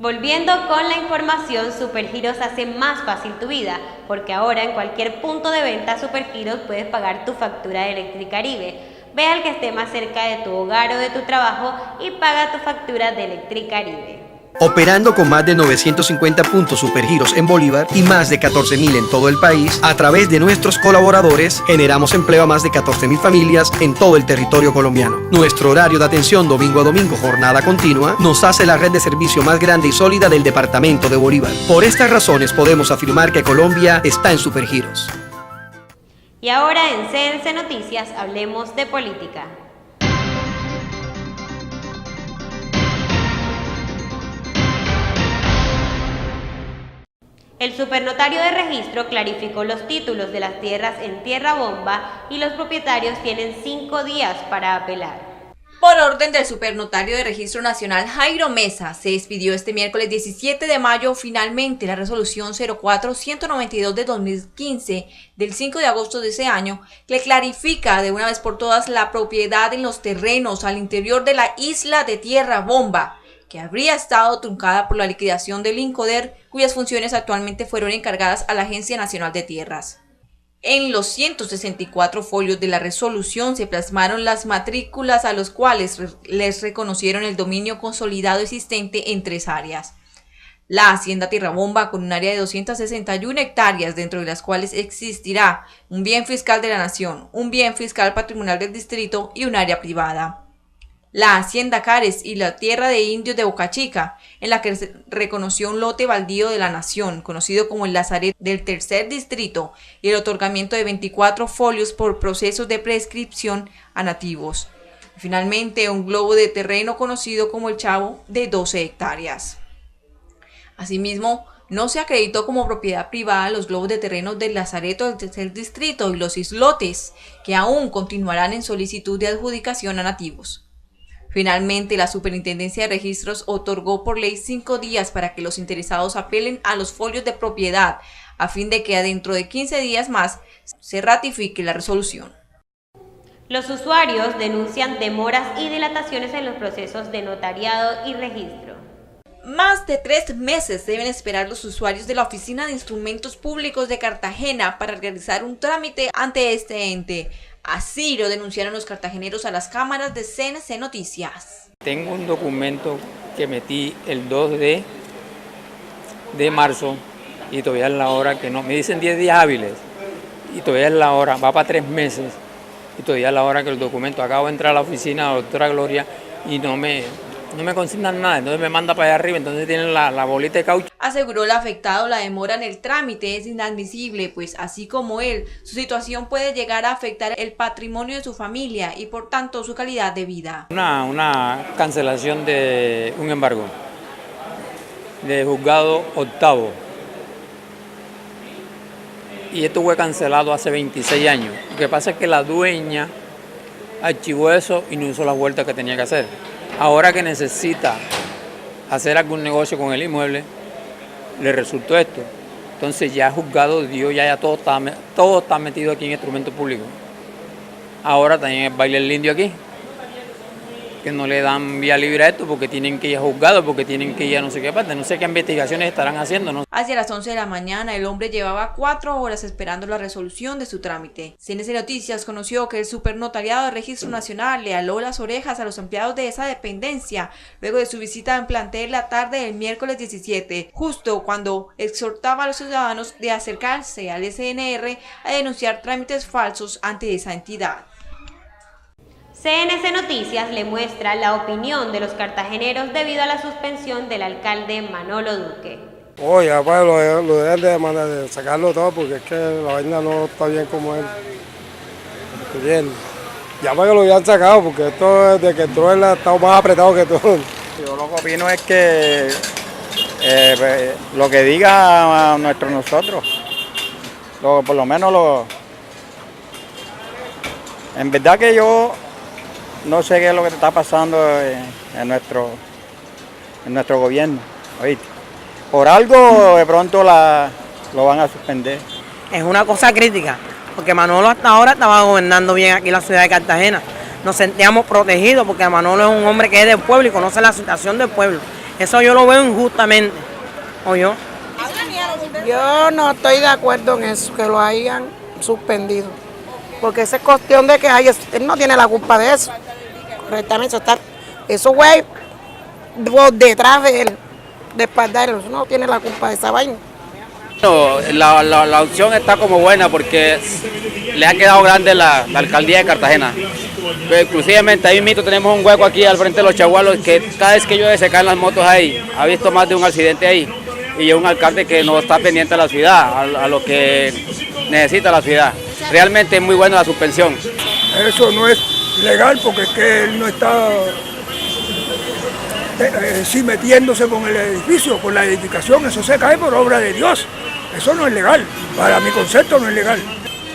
Volviendo con la información, Supergiros hace más fácil tu vida, porque ahora en cualquier punto de venta Supergiros puedes pagar tu factura de Electricaribe. Ve al que esté más cerca de tu hogar o de tu trabajo y paga tu factura de Electricaribe. Operando con más de 950 puntos Supergiros en Bolívar y más de 14.000 en todo el país, a través de nuestros colaboradores generamos empleo a más de 14.000 familias en todo el territorio colombiano. Nuestro horario de atención domingo a domingo, jornada continua, nos hace la red de servicio más grande y sólida del departamento de Bolívar. Por estas razones podemos afirmar que Colombia está en Supergiros. Y ahora en CNC Noticias hablemos de política. El supernotario de registro clarificó los títulos de las tierras en tierra bomba y los propietarios tienen 5 días para apelar. Por orden del supernotario de registro nacional Jairo Mesa, se expidió este miércoles 17 de mayo finalmente la resolución 04-192 de 2015 del 5 de agosto de ese año, que clarifica de una vez por todas la propiedad en los terrenos al interior de la isla de tierra bomba, que habría estado truncada por la liquidación del INCODER, cuyas funciones actualmente fueron encargadas a la Agencia Nacional de Tierras. En los 164 folios de la resolución se plasmaron las matrículas a los cuales les reconocieron el dominio consolidado existente en 3 áreas. La Hacienda Tierra Bomba, con un área de 261 hectáreas, dentro de las cuales existirá un bien fiscal de la Nación, un bien fiscal patrimonial del distrito y un área privada. La Hacienda Cares y la Tierra de Indios de Boca Chica, en la que se reconoció un lote baldío de la Nación, conocido como el Lazaret del Tercer Distrito, y el otorgamiento de 24 folios por procesos de prescripción a nativos. Finalmente, un globo de terreno conocido como el Chavo, de 12 hectáreas. Asimismo, no se acreditó como propiedad privada los globos de terreno del Lazareto del Tercer Distrito y los islotes, que aún continuarán en solicitud de adjudicación a nativos. Finalmente, la Superintendencia de Registros otorgó por ley 5 días para que los interesados apelen a los folios de propiedad, a fin de que dentro de 15 días más se ratifique la resolución. Los usuarios denuncian demoras y dilataciones en los procesos de notariado y registro. Más de 3 meses deben esperar los usuarios de la Oficina de Instrumentos Públicos de Cartagena para realizar un trámite ante este ente. Así lo denunciaron los cartageneros a las cámaras de CNC Noticias. Tengo un documento que metí el 2 de marzo y todavía es la hora que no, me dicen 10 días hábiles y todavía es la hora, va para 3 meses y todavía es la hora que el documento, acabo de entrar a la oficina de la doctora Gloria y no me consignan nada, entonces me manda para allá arriba, entonces tienen la bolita de caucho. Aseguró el afectado, la demora en el trámite es inadmisible, pues así como él, su situación puede llegar a afectar el patrimonio de su familia y por tanto su calidad de vida. Una cancelación de un embargo de juzgado octavo y esto fue cancelado hace 26 años. Lo que pasa es que la dueña archivó eso y no hizo la vuelta que tenía que hacer. Ahora que necesita hacer algún negocio con el inmueble, le resultó esto. Entonces ya el juzgado dio, ya todo está metido aquí en instrumento público. Ahora también el baile del indio aquí, que no le dan vía libre a esto porque tienen que ir a juzgado, porque tienen que ir a no sé qué parte, no sé qué investigaciones estarán haciendo, ¿no? Hacia las 11 de la mañana, el hombre llevaba 4 horas esperando la resolución de su trámite. CNC Noticias conoció que el Supernotariado de Registro Nacional le aló las orejas a los empleados de esa dependencia luego de su visita en plantel la tarde del miércoles 17, justo cuando exhortaba a los ciudadanos de acercarse al SNR a denunciar trámites falsos ante esa entidad. CNC Noticias le muestra la opinión de los cartageneros debido a la suspensión del alcalde Manolo Duque. Oye, pues lo deben de sacarlo todo porque es que la vaina no está bien como él. Bien. Ya para que lo habían sacado porque esto desde que entró él ha estado más apretado que todo. Yo lo que opino es que lo que diga nosotros, por lo menos en verdad que yo no sé qué es lo que está pasando en nuestro gobierno, ¿oíste? Por algo de pronto lo van a suspender. Es una cosa crítica, porque Manolo hasta ahora estaba gobernando bien aquí la ciudad de Cartagena. Nos sentíamos protegidos porque Manolo es un hombre que es del pueblo y conoce la situación del pueblo. Eso yo lo veo injustamente. ¿O yo? Yo no estoy de acuerdo en eso, que lo hayan suspendido. Porque esa es cuestión de que él no tiene la culpa de eso. Correctamente, eso fue detrás de él, de espalda de él. Eso no tiene la culpa de esa vaina. La opción está como buena porque le ha quedado grande la alcaldía de Cartagena. Inclusivemente ahí mismo tenemos un hueco aquí al frente de los chagualos que cada vez que llueve se caen las motos ahí. Ha visto más de un accidente ahí. Y es un alcalde que no está pendiente de la ciudad, a lo que necesita la ciudad. Realmente es muy buena la suspensión. Eso no es legal porque es que él no está sí metiéndose con el edificio, con la edificación. Eso se cae por obra de Dios. Eso no es legal. Para mi concepto no es legal.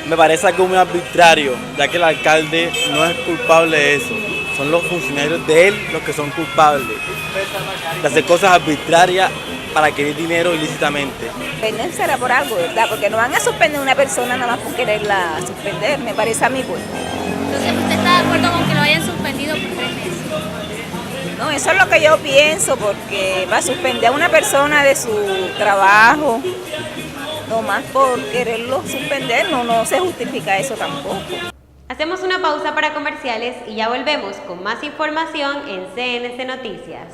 Me parece algo muy arbitrario, ya que el alcalde no es culpable de eso. Son los funcionarios de él los que son culpables de hacer cosas arbitrarias para adquirir dinero ilícitamente. Suspender será por algo, ¿verdad? Porque no van a suspender a una persona nada más por quererla suspender, me parece a mí, pues. Entonces, ¿usted está de acuerdo con que lo hayan suspendido por 3 meses? No, eso es lo que yo pienso, porque va a suspender a una persona de su trabajo, no más por quererlo suspender, no se justifica eso tampoco. Hacemos una pausa para comerciales y ya volvemos con más información en CNC Noticias.